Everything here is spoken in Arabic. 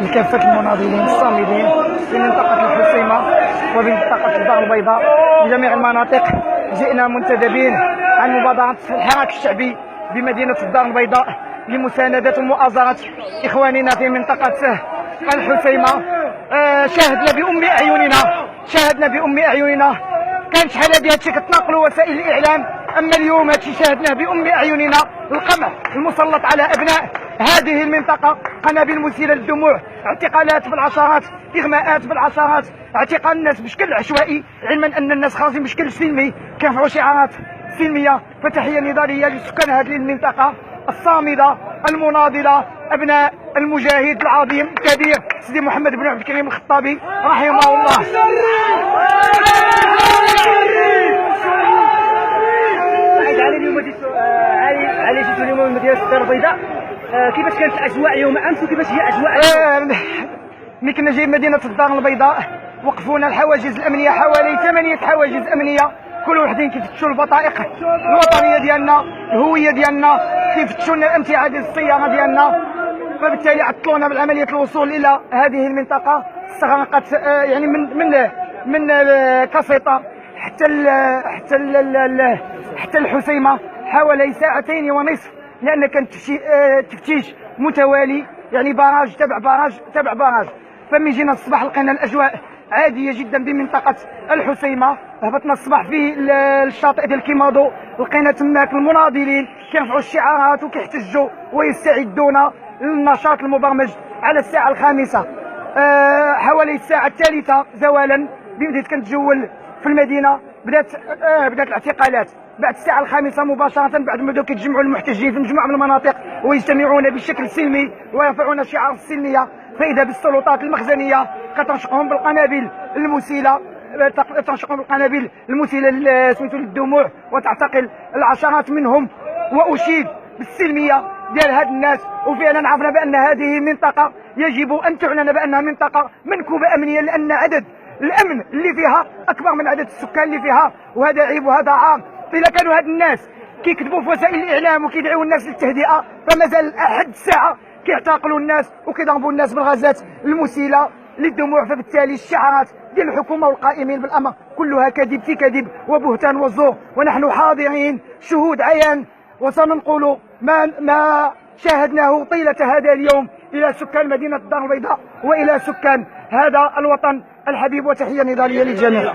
لكافة المناضلين الصامدين في منطقة الحسيمة وفي منطقة الدار البيضاء بجميع المناطق. جئنا منتدبين عن مبادرة الحراك الشعبي بمدينة الدار البيضاء لمساندة ومؤازرة إخواننا في منطقة الحسيمة. شاهدنا بأم أعيننا. كان شحال هادي هادشي كتناقلوا وسائل الإعلام، أما اليوم هادشي شاهدناه بأم أعيننا. القمع المسلط على أبناء هذه المنطقة، قنابل مسيلة للدموع، اعتقالات بالعشرات، إغماءات بالعشرات، اعتقال الناس بشكل عشوائي، علما أن الناس خارجين بشكل سلمي كيرفعوا شعارات سلمية. فتحية نضالية لسكان هذه المنطقة الصامدة المناضلة، أبناء المجاهد العظيم الكبير سيدي محمد بن عبد الكريم الخطابي رحمه الله. علي جيتوا اليوم من مدينة الدار البيضاء، كيفاش كانت الأجواء يوم أمس وكيفاش هي أجواء ملي كنا جايين مدينة الدار البيضاء وقفونا الحواجز الأمنية، حوالي 8 حواجز أمنية، كل وحدين كيفتشوا البطائق الوطنية ديالنا، الهوية ديالنا، كيفتشوا لنا الأمتعة ديال السيارة ديالنا. فبالتالي عطلونا بالعملية الوصول إلى هذه المنطقة. استغرقت يعني من كاسيطة حتى الحسيمة حوالي 2.5 ساعات، لأن كان تفتيش متوالي، يعني باراج تبع باراج. فمن جينا الصباح لقينا الأجواء عادية جدا بمنطقة الحسيمة. هبطنا الصباح في الشاطئ ديال كيمادو، لقينا تماك المناضلين كيرفعوا الشعارات وكيحتجوا ويستعدون للنشاط المبرمج على الساعة 5. حوالي الساعة 3 زوالا بديت كنتجول في المدينة. بدات الاعتقالات بعد الساعة 5 مباشرة، بعد ما بداو كيتجمعوا المحتجين في مجموعة من المناطق ويجتمعون بشكل سلمي ويرفعون شعار السلمية، فإذا بالسلطات المخزنية كتنشقهم بالقنابل المسيلة، للدموع وتعتقل العشرات منهم. وأشيد بالسلمية ديال هاد الناس، وفعلا عرفنا بأن هذه منطقة يجب أن تعلن بأنها منطقة منكوبة أمنيا، لأن عدد الأمن اللي فيها أكبر من عدد السكان اللي فيها، وهذا عيب وهذا عار. إذا كانوا هاد الناس كيكذبوا في وسائل الإعلام وكيدعوا الناس للتهدئة، فمازال أحد الساعة كيعتقلوا الناس وكيضربوا الناس بالغازات المسيلة للدموع. فبالتالي الشعارات ديال الحكومة والقائمين بالأمر كلها كذب في كذب وبهتان وزور، ونحن حاضرين شهود عيان وسننقل ما شاهدناه طيلة هذا اليوم إلى سكان مدينة الدار البيضاء وإلى سكان هذا الوطن الحبيب. وتحية نضالية للجميع.